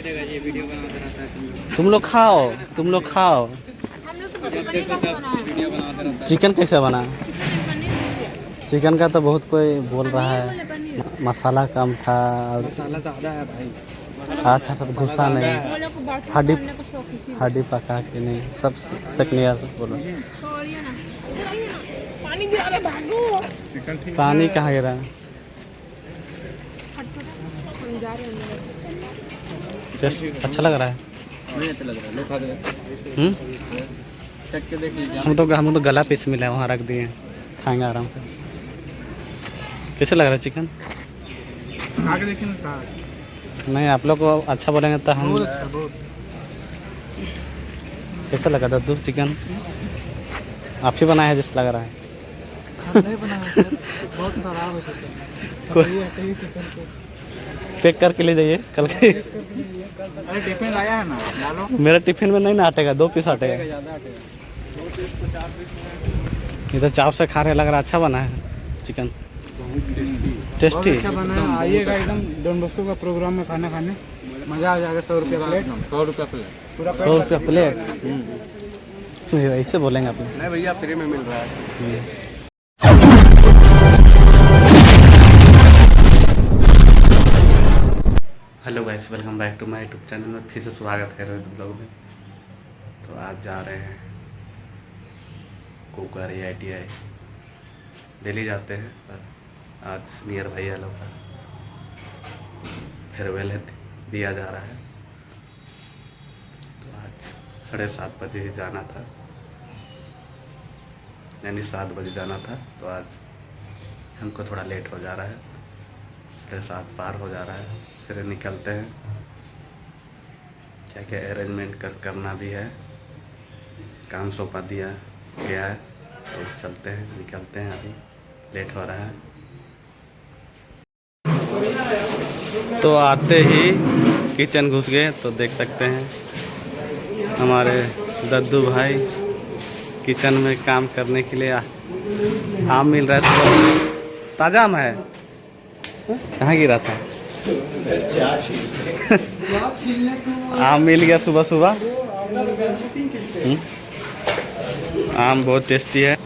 तुम लोग खाओ, तुम लोग खाओ। चिकन कैसे बना? चिकन का तो बहुत कोई बोल रहा है मसाला कम था और मसाला ज़्यादा है भाई। अच्छा सब गुस्सा नहीं, हड्डी पका के नहीं, सब सेकनियर बोलो। पानी कहाँ गिरा? अच्छा लग रहा है? नहीं अच्छा लग रहा है, लोग खा रहे हैं। चख के देख लीजिए। हम तो गला पीस मिला है वहाँ रख दिए, खाएंगे आराम से। कैसे लग रहा है चिकन? खा के देखिए ना साहब। नहीं आप लोग को अच्छा बोलेंगे तो हम। बहुत अच्छा, बहुत। कैसा लगा दद्दू चिकन? आप ही बनाया है जैसे लग रहा है। नहीं बनाया सर, बहुत खराब है चिकन। पैक करके ले जाइए कल के। अरे टिफिन लाया है ना, डालो। मेरा टिफिन में नहीं ना आटेगा, 2 पीस आटेगा। ज़्यादा आटेगा। 2 पीस को 4 पीस। ये तो चाव से खा रहे लग रहा, अच्छा बना है चिकन। टेस्टी अच्छा बना है। आइएगा एकदम डॉन बॉस्को का प्रोग्राम में खाना खाने, मज़ा आ जाएगा। 100 रुपये प्लेट। 100 रुपये प्लेट। 100 रुपया प्लेट? ऐसे बोलेंगे आप? नहीं भैया, फ्री में मिल रहा है। Hello guys, welcome back to my YouTube channel में फिर से स्वागत है रोहित ब्लॉग में। तो आज जा रहे हैं कोकर ITI। डेली जाते हैं पर आज सीनियर भैया लोग का फेयरवेल है, दिया जा रहा है। तो आज 7:30 बजे ही जाना था, यानी 7 बजे जाना था। तो आज हमको थोड़ा लेट हो जा रहा है, 7:30 पार हो जा रहा है। फिर निकलते हैं, क्या क्या अरेंजमेंट करना भी है, काम सौंपा दिया गया है। तो चलते हैं, निकलते हैं, अभी लेट हो रहा है। तो आते ही किचन घुस गए तो देख सकते हैं हमारे दद्दू भाई किचन में काम करने के लिए आम मिल रहा है। सुबह ताज़ा आम है, कहाँ गिरा था? आम मिल गया सुबह सुबह। आम बहुत टेस्टी है।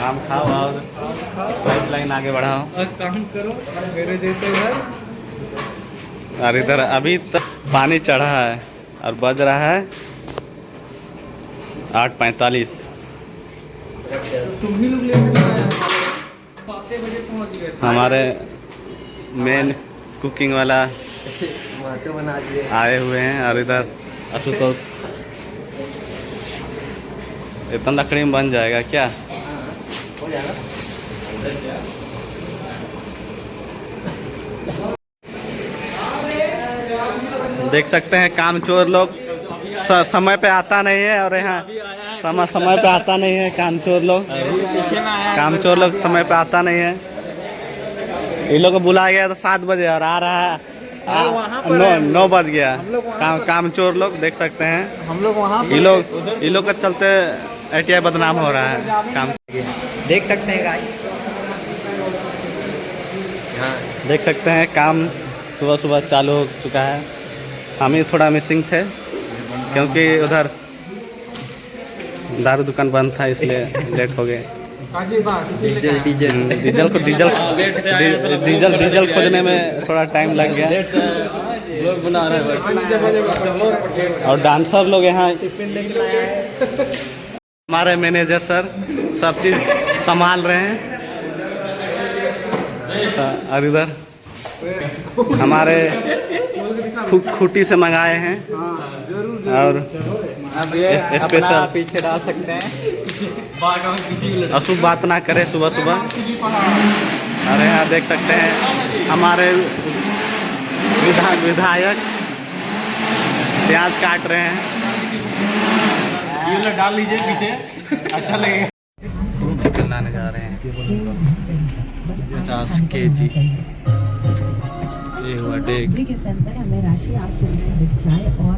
आम खाओ और पाइप लाइन आगे बढ़ाओ और काम करो मेरे जैसे घर। और इधर अभी तक पानी चढ़ा है और बज रहा है 8:45। तुम ही लोग लेट आए, 7 बजे पहुंच गए। हमारे मेन कुकिंग वाला बना दिए आए हुए हैं और इधर आशुतोष। इतना लकड़ी में बन जाएगा क्या? हो जाएगा। देख सकते हैं काम चोर लोग समय पे आता नहीं है, और यहाँ समय पे आता नहीं है काम चोर लोग। काम चोर लोग समय पे आता नहीं है। इन लोग को बुलाया गया था 7 बजे और आ रहा है 9 बज गया। काम चोर लोग देख सकते हैं। हम लोग वहाँ ये लोग के चलते ITI बदनाम हो रहा है। काम देख सकते हैं गाइस, देख सकते हैं काम सुबह सुबह चालू हो चुका है। हम ही थोड़ा मिसिंग थे क्योंकि उधर दारू दुकान बंद था, इसलिए लेट हो गए। डीजल खोजने में थोड़ा टाइम लग गया। और डांसर लोग यहाँ, हमारे मैनेजर सर सब चीज़ संभाल रहे हैं। और इधर हमारे खूटी से मंगाए हैं और स्पेशल। पीछे डाल सकते हैं, अशुभ बात ना करें सुबह सुबह। अरे यहाँ देख सकते हैं हमारे विधायक प्याज काट रहे हैं। ये डाल लीजिए पीछे, अच्छा लगेगा। चिकन लाने जा रहे हैं 50 kg। ये हुआ डेग। राशि आप सुन रहे हैं चाय और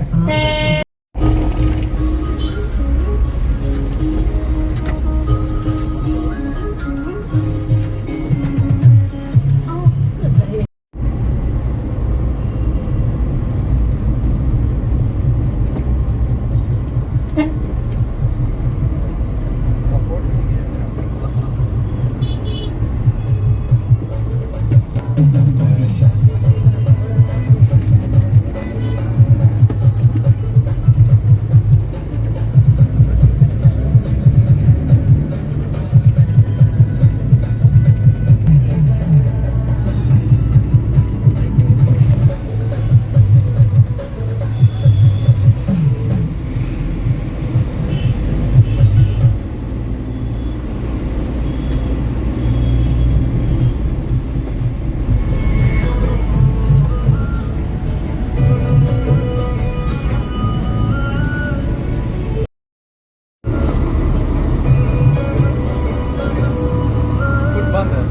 फुट बंद है,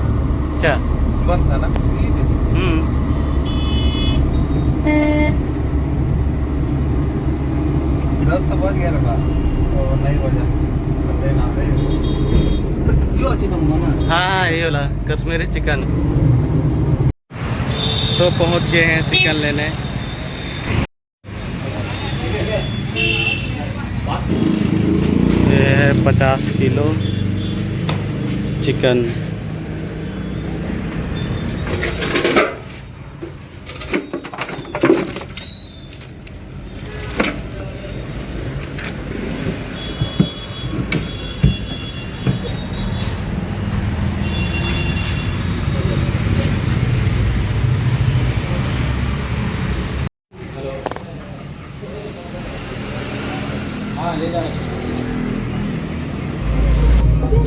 क्या? बंद था ना। दस तो बज गया रे बा, और नहीं बजा संडे ना रे। यो चिकन बना। हाँ हाँ ये वाला कश्मीरी चिकन। तो पहुंच गए हैं चिकन लेने। ये है 50 किलो चिकन।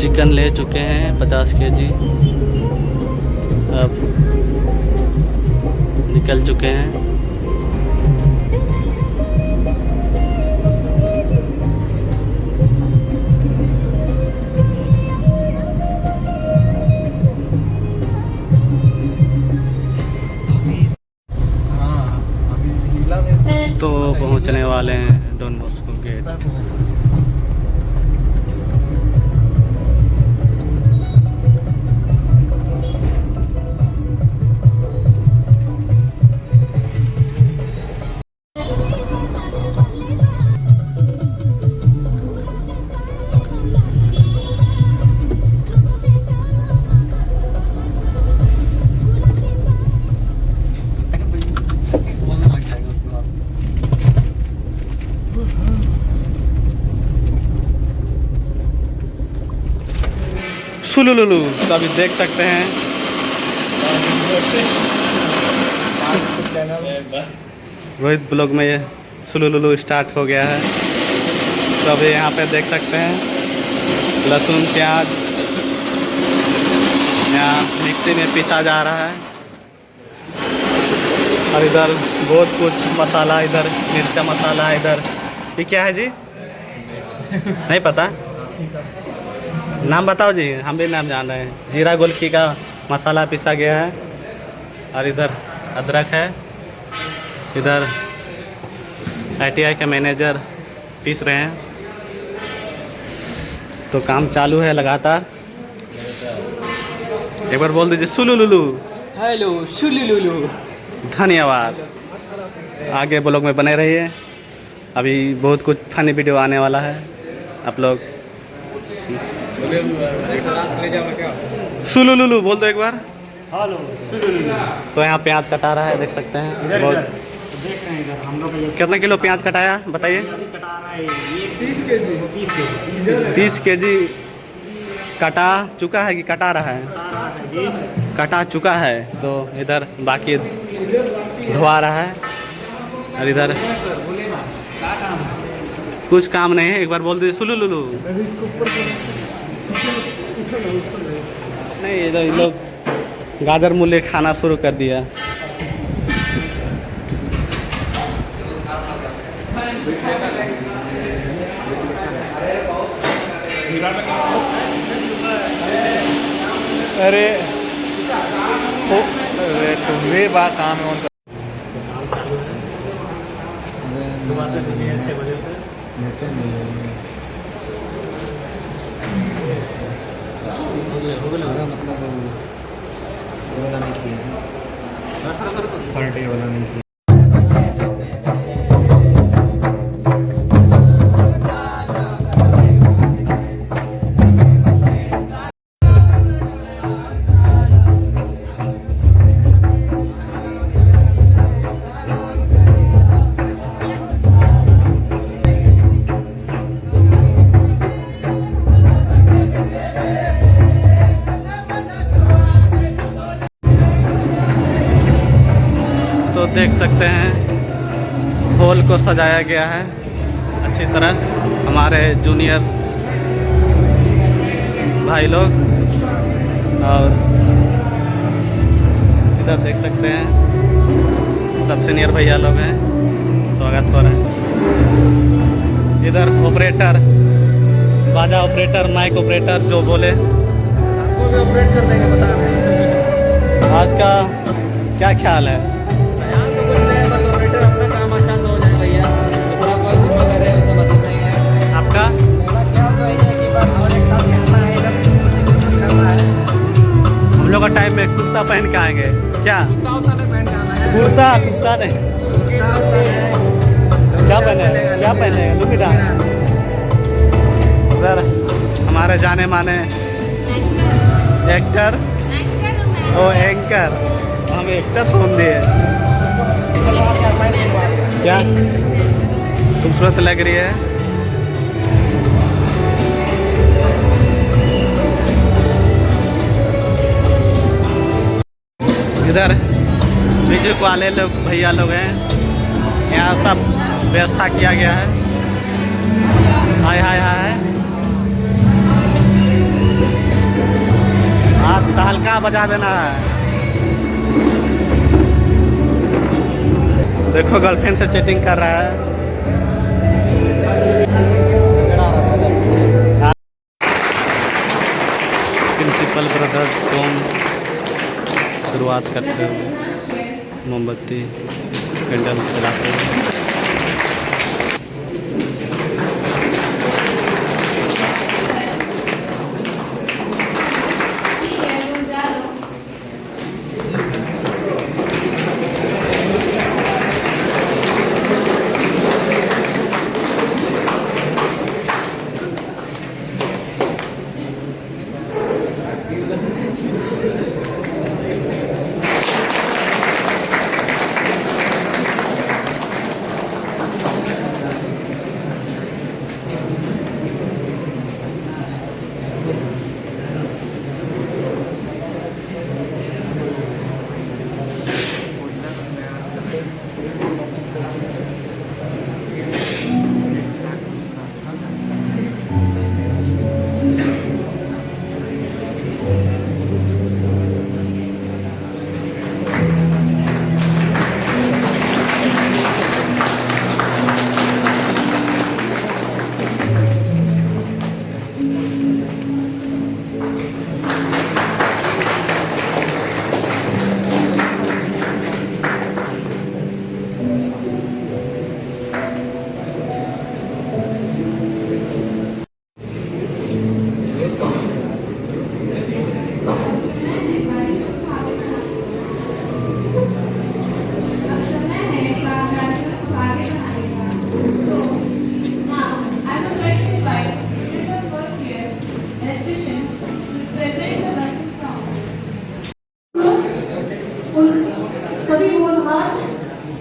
चिकन ले चुके हैं 50 केजी। अब निकल चुके हैं। हाँ, अभी हिला दे। तो पहुंचने वाले हैं डॉन बॉस्को गेट। बोलने लग जाएगा उसके बाद। सुलुलुलु तो अभी देख सकते हैं। रोहित ब्लॉग में ये सुलुलुलु स्टार्ट हो गया है। तो अभी यहाँ पे देख सकते हैं लहसुन प्याज यहाँ मिक्सी में पीसा जा रहा है। और इधर बहुत कुछ मसाला, इधर मिर्चा मसाला, इधर ये क्या है जी? नहीं पता, नाम बताओ जी। हम भी नाम जान रहे हैं। जीरा गोलकी का मसाला पीसा गया है। और इधर अदरक है। इधर ITI के मैनेजर पीस रहे हैं। तो काम चालू है लगातार। एक बार बोल दीजिए सुलुलुलु। हेलो सुलुलुलु। धन्यवाद। आगे ब्लॉग में बने रहिए। अभी बहुत कुछ फनी वीडियो आने वाला है। आप लोग सुलुलुलु बोल दो एक बार। हेलो सुलुलुलु। तो यहाँ प्याज कटा रहा है, देख सकते हैं। बहुत देख रहे हैं इधर हम लोग ये कितना किलो प्याज कटाया बताइए? कटा रहा है ये 30 केजी 30 केजी 30 केजी कटा चुका है कि कटा रहा है? कटा चुका है। तो इधर बाकी धोआ रहा है। और इधर बोले ना क्या काम है? कुछ काम नहीं है। एक बार बोल दीजिए सुलुलुलु। नहीं इधर ये लोग गाजर मूली खाना शुरू कर दिया। अरे तुम्हें बा काम है उनका। सुबह से 6 बजे से पार्टी वाला नहीं। देख सकते हैं हॉल को सजाया गया है अच्छी तरह। हमारे जूनियर भाई लोग और इधर देख सकते हैं सब सीनियर भैया लोग हैं, स्वागत हो रहा है। इधर ऑपरेटर, बाजा ऑपरेटर, माइक ऑपरेटर जो बोले आपको भी ऑपरेट कर देंगे, बता रहे हैं। आज का क्या ख्याल है? यहाँ तो कुछ नहीं, बस ऑपरेटर अपना काम अच्छा से हो जाए भैया, दूसरा कोई कुछ करे उससे मदद नहीं है। आपका मेरा ख्याल तो यही है कि बस और एक साथ खेलना है, इधर कुर्सी निकलना है। हम लोग का टाइम में कुर्ता पहन के आएंगे क्या? कुर्ता उतना नहीं पहन के आना है। कुर्ता कुर्ता नहीं, कुर्ता उतना है। क्या पहने, क्या पहने? लुंगी डाल। उधर हमारे जाने माने एक्टर, ओ एंकर, हम एक्टर सुन दिए। क्या खूबसूरत लग रही है। इधर म्यूजिक वाले लोग भैया लोग हैं, यहाँ सब व्यवस्था किया गया है। हाय हाय हाय, हाथ हल्का बजा देना है। देखो गर्लफ्रेंड से चैटिंग कर रहा है। प्रिंसिपल ब्रदर कौन शुरुआत करते हुए मोमबत्ती कैंडल जलाते हुए।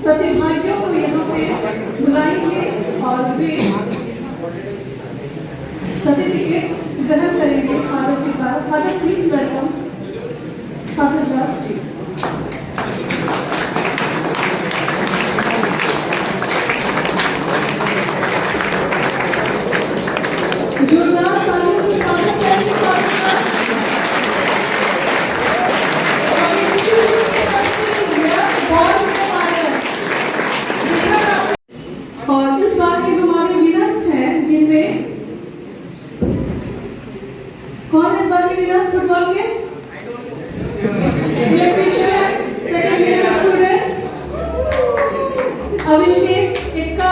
प्रतिभागियों को यहाँ पे बुलाएंगे और वे सर्टिफिकेट ग्रहण करेंगे फादर के साथ। Father please welcome father George. जोरदार तालियों से स्वागत करेंगे फादर का। और इस बार के हमारे विनर्स हैं, जिनमें कौन इस बार के विनर्स फुटबॉल के? इलेक्ट्रीशियन सेकंड ईयर स्टूडेंट्स अभिषेक एक्का,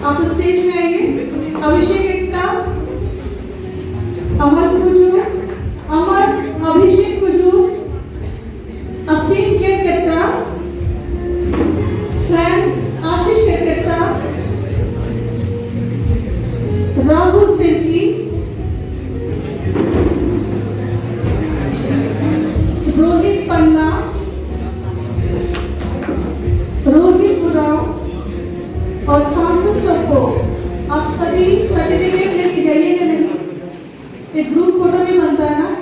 आप स्टेज में आइए। अभिषेक एक्का, अमर कुजूर, अमर अभिषेक कुजूर, असीम केरकेट्टा, फ्रैंक आशीष केरकेट्टा, राहुल तिर्की, रोहित पन्ना, रोहित गुराव और फ्रांसिस टोको आप सभी सर्टिफिकेट लेके जाइएगा नहीं, एक ग्रुप फोटो भी बनता है ना।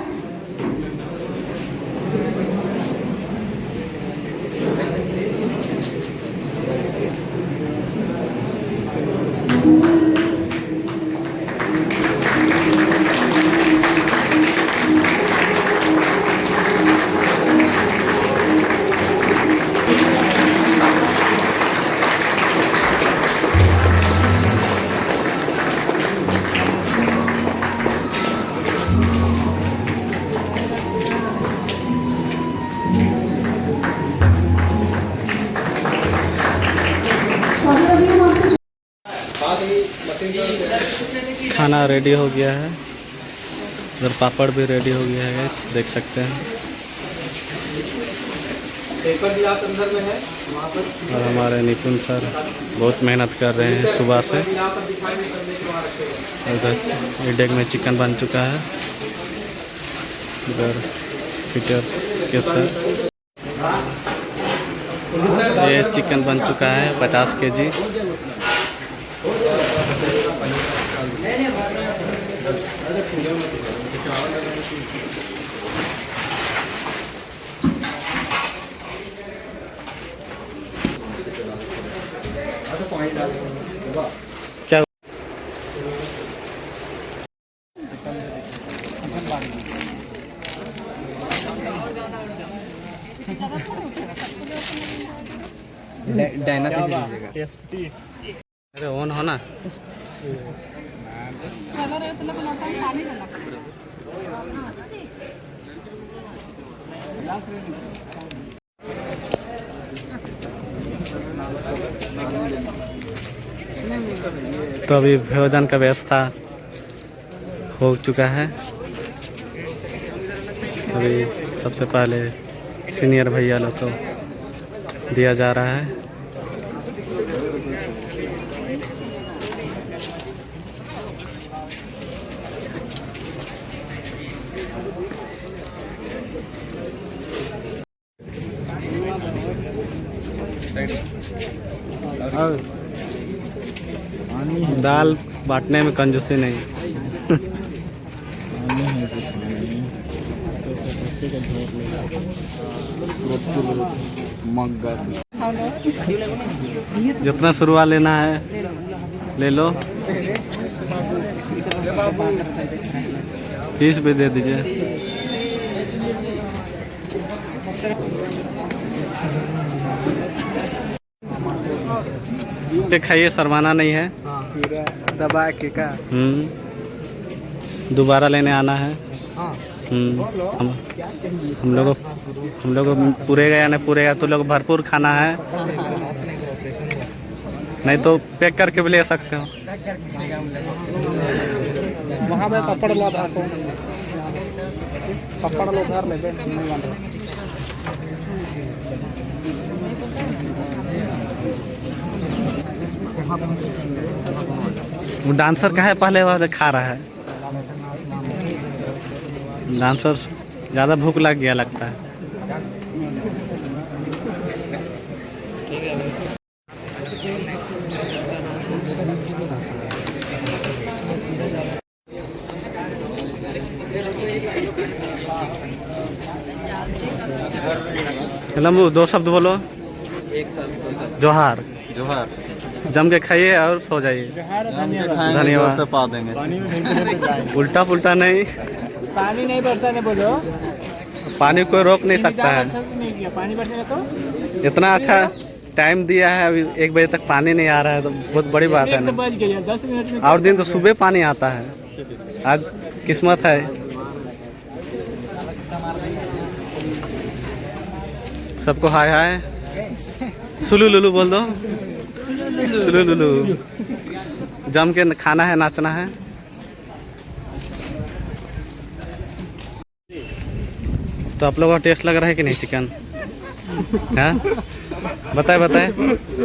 खाना रेडी हो गया है, उधर पापड़ भी रेडी हो गया है, देख सकते हैं। पेपर भी आप अंदर में है वहाँ पर। और हमारे निपुण सर बहुत मेहनत कर रहे हैं सुबह से। उधर ये डेग में चिकन बन चुका है, इधर फिटर के सर ये चिकन बन चुका है 50 केजी। क्या डायना पे दीजिएगा। अरे ऑन हो ना। तो अभी भोजन का व्यवस्था हो चुका है। अभी सबसे पहले सीनियर भैया लोग को दिया जा रहा है। दाल बांटने में कंजूसी नहीं। जितना शुरुआत लेना है ले लो, पीस भी दे दीजिए। खाइए, शर्माना नहीं है। दबा के का दोबारा लेने आना है। हम लोग पूरेगा या नहीं पूरेगा तो लोग भरपूर खाना है, नहीं तो पैक करके भी ले सकते हो। वहाँ पे पकड़ लो, पकड़ लो घर ले नहीं बन रहा। वो डांसर का है पहले वाले खा रहा है। डांसर ज़्यादा भूख लग गया लगता है। लंबू दो शब्द बोलो। एक साल दो साल। जोहार। जोहार। जम के खाइए और सो जाइए। धन्यवाद। से पा देंगे। उल्टा पुल्टा नहीं, पानी नहीं बरसाने बोलो। पानी कोई रोक नहीं सकता है। नहीं किया पानी बरसेगा तो इतना अच्छा टाइम दिया है, अभी 1 बजे तक पानी नहीं आ रहा है तो बहुत बड़ी बात है तो ना। बच गया 10 मिनट में। और दिन तो सुबह पानी आता है, आज किस्मत है। सबको हाय हाय। सुलू लुलू बोल दो। सुलू लुलू। जम के खाना है, नाचना है। तो आप लोगों को टेस्ट लग रहा है कि नहीं चिकन? हाँ बताए बताए।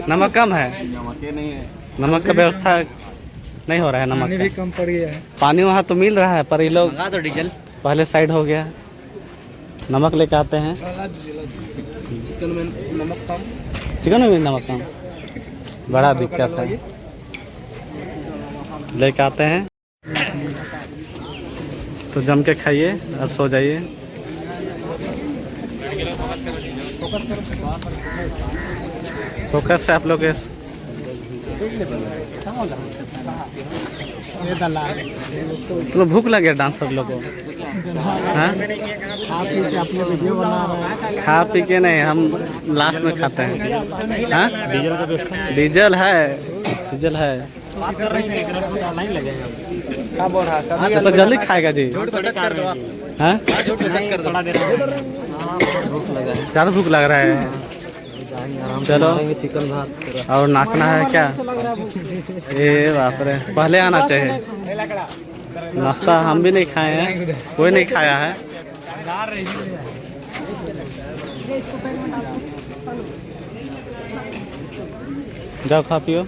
नमक कम है? नहीं है। नमक का व्यवस्था नहीं हो रहा है। नमक भी का कम पड़ गया है। पानी वहाँ तो मिल रहा है, पर ये लोग तो डीजल पहले साइड हो गया। नमक लेके आते हैं। चिकन में नमक कम। चिकन में भी नमक कम, बड़ा दिक्कत है। लेके आते हैं तो जम के खाइए और सो जाइए। फोकस है आप लोग के। तो भूख लगे डांस सब लोग को? हाँ? खा पी के नहीं, हम लास्ट में खाते हैं। हाँ? डीजल है, डीजल है। तो जल्दी खाएगा जी। हाँ? ज़्यादा भूख लग रहा है। चलो चिकन भात और नाचना है क्या? ये बाप रे, पहले आना चाहिए। नाश्ता हम भी नहीं खाए हैं, कोई नहीं खाया है। जाओ खा पियो।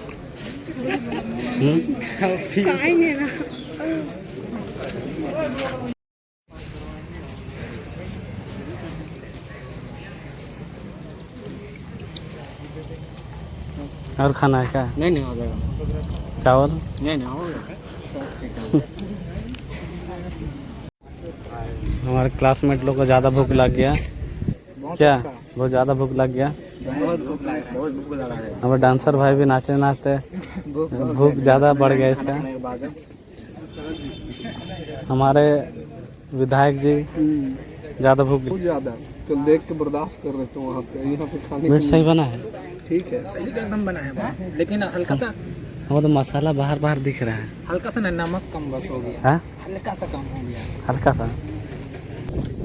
और खाना है क्या? नहीं हो जाएगा। चावल नहीं हो जाएगा। हमारे क्लासमेट लोग को ज़्यादा भूख लग गया क्या? बहुत ज़्यादा भूख लग गया। हमारे डांसर भाई भी नाचते नाचते भूख ज़्यादा बढ़ गया इसका। हमारे विधायक जी ज़्यादा भूख ज़्यादा तो देख के बर्दाश्त कर रहे थे वहाँ पे खाने मीट सही बना है। ठीक है, सही एकदम बना है, लेकिन हल्का सा वो तो मसाला बाहर बाहर दिख रहा है। हल्का सा नमक कम बस हो गया। हाँ? हल्का सा कम हो गया। हल्का सा।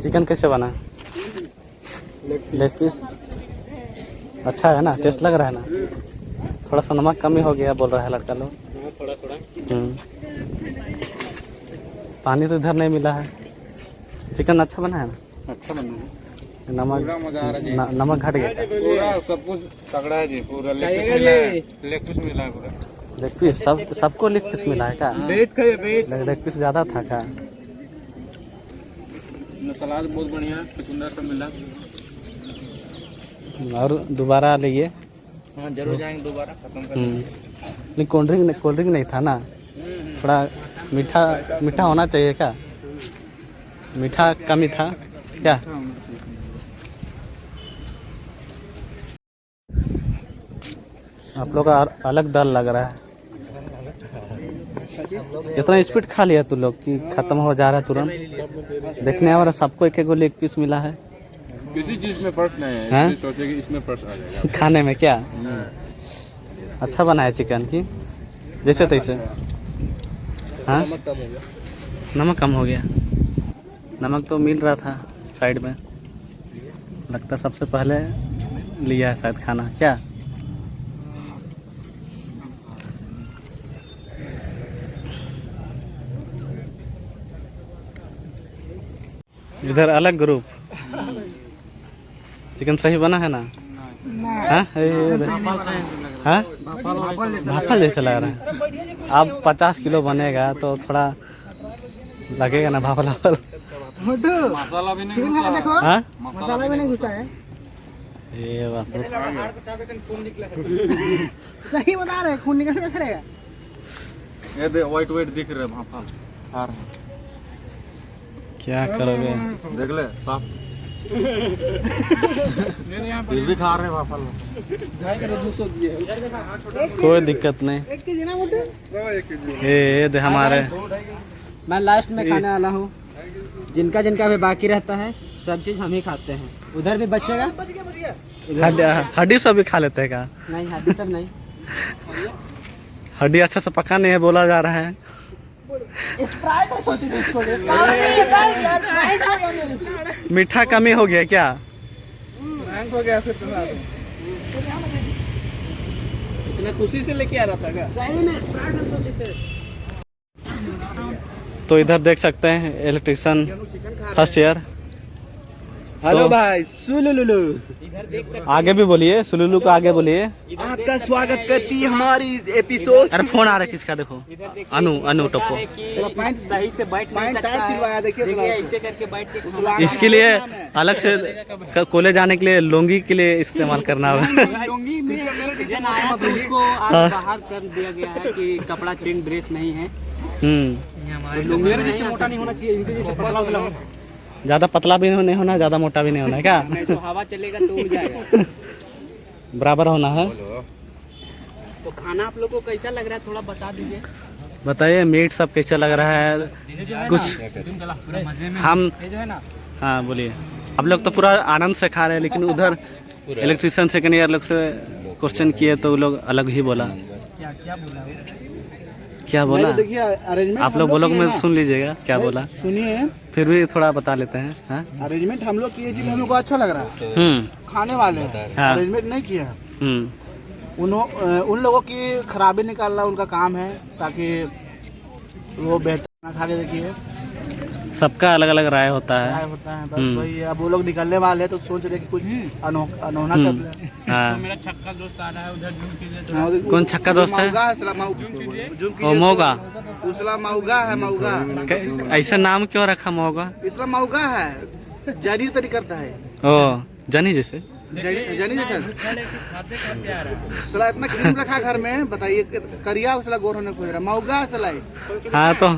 चिकन कैसे बना? लेग पीस अच्छा है ना? टेस्ट लग रहा है ना? थोड़ा सा नमक कमी हो गया बोल रहा है लड़का लोग। थोड़ा पानी तो इधर नहीं मिला है। चिकन अच्छा बना है ना? अच्छा बना है। नमक नमक घट गया। पूरा सब कुछ तगड़ा है जी। पूरा लेग पीस मिला है। लेग पीस मिला है पूरा। लेग पीस सबको लेग पीस मिला है क्या? लेग पीस ज़्यादा था क्या? सलाद बहुत बढ़िया, चुकंदर सब मिला। और दोबारा लिए? हाँ जरूर जाएंगे दोबारा, खत्म कर। लेकिन कोल्ड ड्रिंक नहीं था ना? थोड़ा मीठा होना चाहिए क्या? मीठा कमी था क्या? आप लोग का अलग दल लग रहा है। इतना स्पीड खा लिया तू लोग कि खत्म हो जा रहा है तुरंत। देखने वाला सबको एक एक लेग पीस मिला है। किसी चीज में फर्क नहीं है, हाँ? सोचे कि इसमें फर्क आ जाएगा। खाने में क्या अच्छा बना है चिकन की जैसे तैसे। हाँ? नमक कम हो गया। नमक तो मिल रहा था साइड में, लगता सबसे पहले लिया है शायद खाना क्या? इधर अलग ग्रुप। चिकन सही बना है ना? हाँ? हाँ? भाफल जैसा लग रहा है। अब 50 किलो बनेगा तो थोड़ा लगेगा ना भाफल भाफल। मसाला भी नहीं घुसा है। हाँ? मसाला भी नहीं घुसा है। ये बात सही बता रहे, खून निकल के करेगा। ये दे वाइट दिख रहे भाफल आ रहे। क्या करोगे? देख ले साफ। ये भी खा रहे भाफल। कोई दिक्कत नहीं। ये दे हमारे। मैं लास्ट में खाने वाला हूँ। जिनका भी बाकी रहता है सब चीज़ हम ही खाते हैं। उधर भी बचेगा। हड्डी सब भी खा लेते हैं क्या? नहीं, हड्डी सब नहीं। हड्डी अच्छा से पका नहीं है बोला जा रहा है। स्प्राइट है, सोचिए इसको। मीठा कमी हो गया क्या? इतना खुशी से लेके आ रहा था क्या? सही में स्प्राइट हम सोचे थे। तो इधर देख सकते हैं इलेक्ट्रिशियन फर्स्ट ईयर हेलो भाई सुलुलुलु। आगे भी बोलिए, सुलुलु को आगे बोलिए। आपका स्वागत करती है हमारी एपिसोड। अरे फोन आ रहा है किसका, देखो अनु टप्पो। सही से बैठ नहीं सकता है। देखिए ऐसे करके बैठ के इसके लिए अलग से कॉलेज जाने के लिए लुंगी के लिए इस्तेमाल करना होगा। लुंगी में रीजन आया तो उसको आज बाहर कर दिया गया है कि कपड़ा चेंज ड्रेस नहीं है। लुंगी जैसे मोटा नहीं होना चाहिए, इनके जैसे पतला होना है। ज्यादा पतला भी नहीं होना, ज्यादा मोटा भी नहीं होना है क्या? नहीं तो हवा चलेगा तो उड़ जाएगा। बराबर होना है। तो खाना आप लोग को कैसा लग रहा है थोड़ा बता दीजिए। बताइए मीट सब कैसा लग रहा है कुछ? हम हाँ बोलिए। आप लोग तो पूरा आनंद से खा रहे हैं, लेकिन उधर इलेक्ट्रिशियन सेकेंड ईयर लोग से क्वेश्चन किए तो लोग अलग ही बोला। क्या बोला? देखिए अरेंजमेंट आप लोग ब्लॉग में सुन लीजिएगा क्या बोला, सुनिए। फिर भी थोड़ा बता लेते हैं। हाँ? अरेंजमेंट हम लोग किए, हम लोग को अच्छा लग रहा है। खाने वाले हाँ। अरेंजमेंट नहीं किया। उन लोगों की खराबी निकालना उनका काम है, ताकि वो बेहतर खाना खा के देखिए। सबका अलग अलग राय होता है। होता है बस वही है। अब वो लोग निकलने वाले हैं तो सोच रहे कि कुछ अनोखा कर ले। हाँ। मेरा छक्का दोस्त आ रहा है उधर। कौन छक्का दोस्त है? ओ मौगा। उसला मऊगा है, मऊगा। ऐसा नाम क्यों रखा मौगा? इसला मऊगा है, जानी तरी करता है। ओ जानी जैसे जानी जैसे सला इतना क्रीम रखा घर में, बताइए करिया उसला गोर होने खोज रहा मऊगा सला। हाँ तो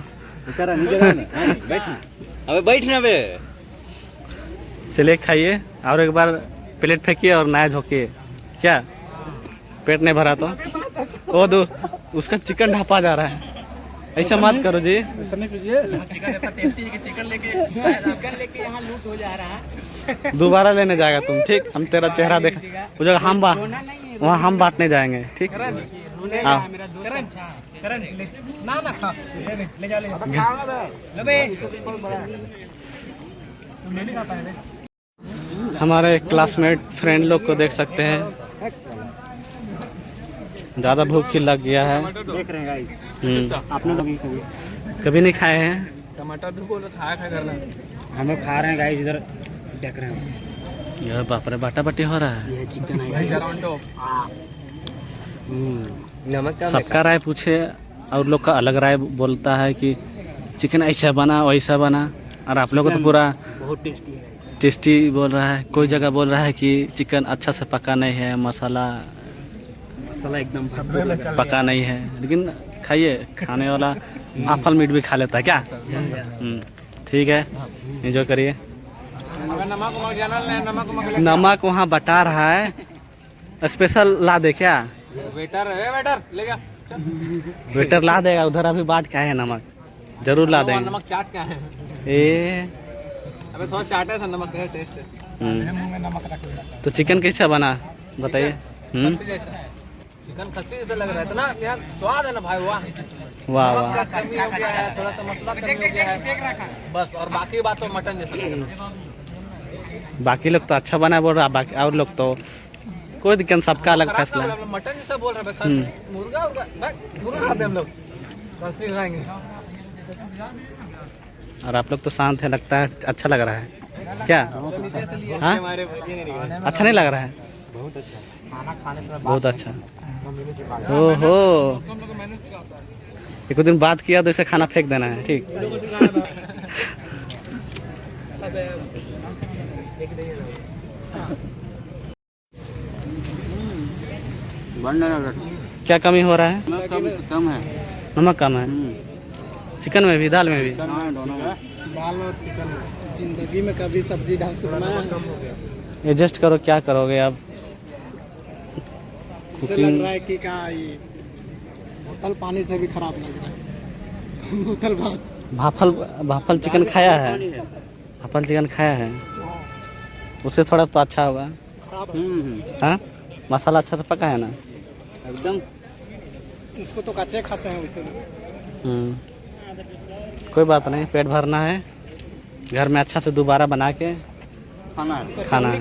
अबे बैठना बे। चलिए खाइए और एक बार प्लेट फेंकिए और नया झोंकिए। क्या पेट नहीं भरा तो ओ दो उसका चिकन ढापा जा रहा है। ऐसा मत करो जी। चिकन लेके यहाँ लूट हो जा रहा है। दोबारा लेने जाएगा तुम, ठीक? हम तेरा चेहरा देखा वो जगह हम वहाँ हम बांटने जाएंगे, ठीक? हाँ। हमारे क्लासमेट फ्रेंड लोग को देख सकते हैं, ज़्यादा भूख ही लग गया है। देख रहे हैं गाइस। आपने कभी नहीं खाए हैं। टमाटर भी बोलो खाया करना। हम लोग खा रहे हैं गाइस, इधर देख रहे हैं। यह बाप रे बाटा बाटी हो रहा है। ये चिकन है गाइस। नमक सबका राय पूछे और लोग का अलग राय बोलता है कि चिकन ऐसा बना वैसा बना, और आप लोग को तो पूरा बहुत टेस्टी है गाइस। टेस्टी बोल रहा है। कोई जगह बोल रहा है कि चिकन अच्छा से पका नहीं है, मसाला एकदम पका नहीं है। लेकिन खाइए, खाने वाला आफल मीट भी खा लेता है क्या? ठीक है, एंजॉय करिए। नमक वहाँ बटा रहा है, स्पेशल ला दे क्या? वेटर ले जा। वेटर ला देगा, उधर अभी बाट क्या है नमक जरूर ला देंगे। नमक चाट क्या है? अबे थोड़ा चाटा था नमक का टेस्ट है। तो चिकन कैसा बना बताइए? चिकन खस्सी जैसा लग रहा है ना यार, स्वाद है ना भाई। वाह वाह वाह। नमक का कमी हो गया है, थोड़ा सा मसाला कमी हो गया है बस, और बाकी बात तो मटन जैसा लग रहा है। बाकी लोग तो अच्छा बना बोल रहा, बाकी और लोग तो कोई दिक्कत, सबका अलग फैसला है। मटन जैसा बोल रहे हैं, मुर्गा मुर्गा खाते हम लोग, खस्सी खाएंगे। और आप लोग तो शांत है, लगता है अच्छा लग रहा है क्या? हाँ अच्छा नहीं लग रहा है? बहुत अच्छा। ओहो, एक दिन बात किया तो इसे खाना फेंक देना है, ठीक? क्या कमी हो रहा है? कम है। नमक कम है। चिकन में भी, दाल में भी। दाल और चिकन जिंदगी में कभी सब्जी ढंग से बनाया कम हो गया। एडजस्ट करो, क्या करोगे अब? इसे लग रहा है कि क्या ये बोतल पानी से भी खराब लग रहा है। बोतल भाफल चिकन खाया है? भाफल चिकन खाया है, उससे थोड़ा तो अच्छा होगा। हाँ, मसाला अच्छा से पका है ना एकदम। उसको तो कच्चे खाते हैं वैसे। कोई बात नहीं, पेट भरना है, घर में अच्छा से दोबारा बना के खाना है।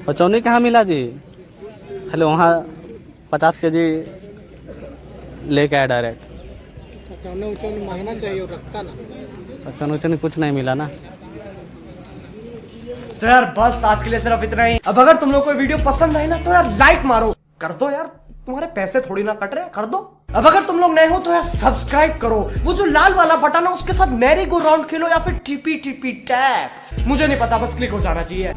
और चौनी कहाँ मिला जी? खाली वहाँ 50 kg लेके आया डायरेक्ट। चौनी मांगना चाहिए और रखता ना। चौनी कुछ नहीं मिला ना। तो यार बस आज के लिए सिर्फ इतना ही। अब अगर तुम लोग को वीडियो पसंद आई ना तो यार लाइक मारो, कर दो यार, तुम्हारे पैसे थोड़ी ना कट रहे, कर दो। अब अगर तुम लोग नए हो तो यार सब्सक्राइब करो, वो जो लाल वाला बटन है उसके साथ मैरी गो राउंड खेलो या फिर टिपी टिपी टैप, मुझे नहीं पता, बस क्लिक हो जाना चाहिए।